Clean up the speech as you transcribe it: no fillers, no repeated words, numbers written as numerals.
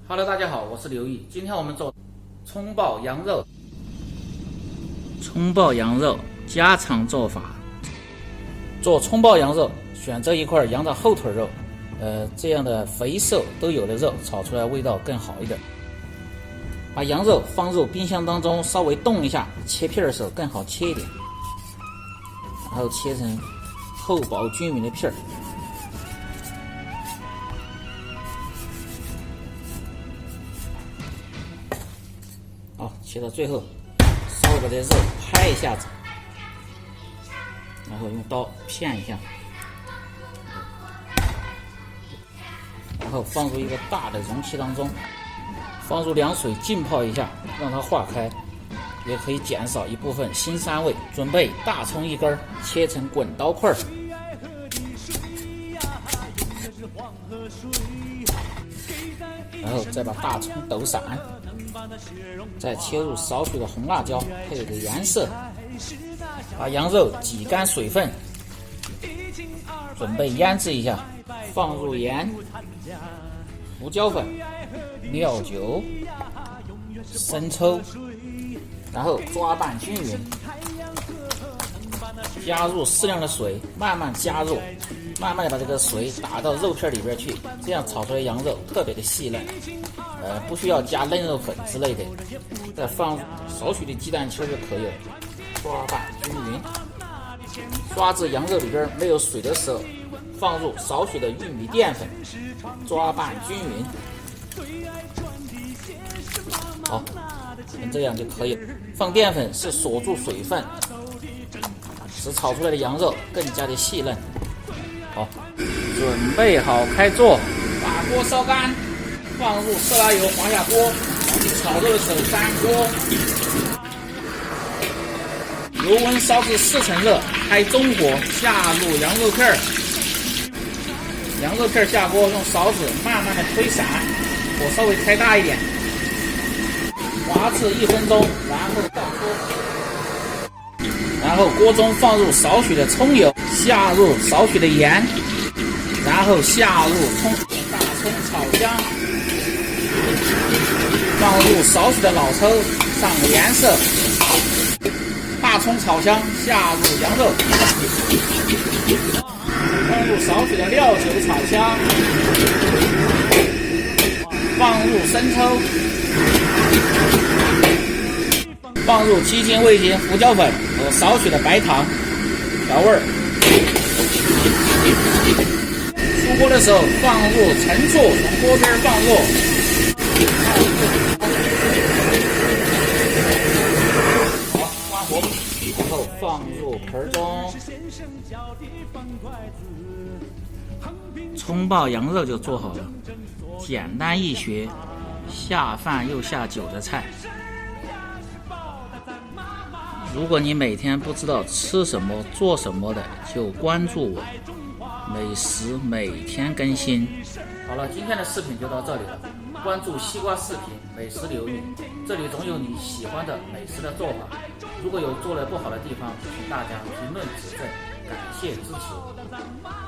Hello， 大家好，我是刘毅。今天我们做葱爆羊肉。葱爆羊肉家常做法。做葱爆羊肉，选择一块羊的后腿肉，这样的肥瘦都有的肉，炒出来味道更好一点。把羊肉放入冰箱当中，稍微冻一下，切片的时候更好切一点。然后切成厚薄均匀的片儿。好，切到最后，稍微把这肉拍一下子，然后用刀片一下，然后放入一个大的容器当中，放入凉水浸泡一下，让它化开，也可以减少一部分腥膻味。准备大葱一根，切成滚刀块，然后再把大葱抖散，再切入少许的红辣椒，配个颜色。把羊肉挤干水分，准备腌制一下，放入盐、胡椒粉、料酒、生抽，然后抓拌均匀。加入适量的水，慢慢加入，慢慢的把这个水打到肉片里边去，这样炒出来羊肉特别的细嫩。不需要加嫩肉粉之类的，再放少许的鸡蛋清就可以了。抓拌均匀，抓至羊肉里边没有水的时候，放入少许的玉米淀粉，抓拌均匀。好，这样就可以了。放淀粉是锁住水分，使炒出来的羊肉更加的细嫩。好，准备好开做，把锅烧干，放入色拉油，滑下锅，炒肉的时候粘锅，油温烧至4成热，开中火，下入羊肉片，羊肉片下锅，用勺子慢慢的推散，火稍微开大一点，滑至1分钟，然后倒出。然后锅中放入少许的葱油，下入少许的盐，然后下入大葱炒香，放入少许的老抽上颜色，大葱炒香，下入羊肉，放入少许的料酒炒香，放入生抽，放入鸡精、味精、胡椒粉和少许的白糖调味儿。出锅的时候放入陈醋，从锅边放入。好，关火，然后放入盆中。葱爆羊肉就做好了，简单易学，下饭又下酒的菜。如果你每天不知道吃什么做什么的，就关注我，美食每天更新。好了，今天的视频就到这里了。关注西瓜视频美食刘毅，这里总有你喜欢的美食的做法。如果有做得不好的地方，请大家评论指正，感谢支持。